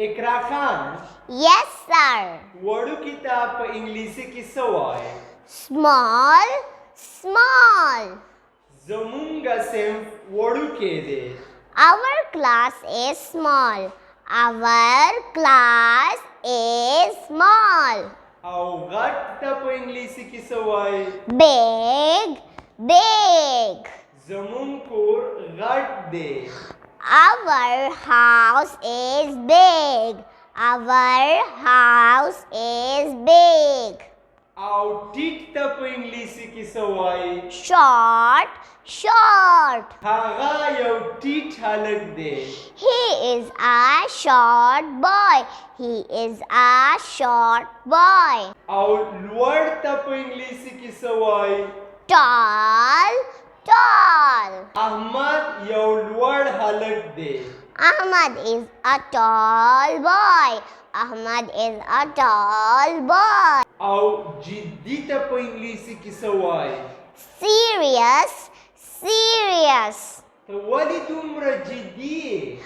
اقرا خان Yes, sir. وړو کتاب په انګلیسي کې څه وایي؟ Small, small. زمونږ صنف وړوکی دی. Our class is small. Our class is small. او غټ ته په انګلیسي کې څه وایي؟ Big, big. زمونږ کور غټ دی. Our house is big. Our house is big. او ټیټ ته په انګلیسي کې څه وایي؟ Short, short. هغه یو ټیټ هلک دی. He is a short boy. He is a short boy. او لوړ ته په انګلیسي کې څه وایي؟ Tall, tall. احمد یو لوړ هلک دی. Ahmad is a tall boy. Ahmad is a tall boy. او جدي ته په انګلیسي کې څه وایي؟ Serious, serious. ته ولې دومره جدي یې؟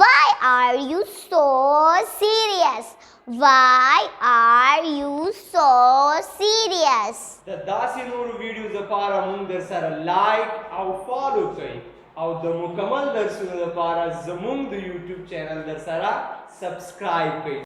Why are you so serious? Why are you so serious? د داسې نورو ویډیوز لپاره موږ در سره لایک او فالو کړئ او د مکمل درسونو لپاره زموږ د یوټیوب چینل در سره سبسکرایب کړئ.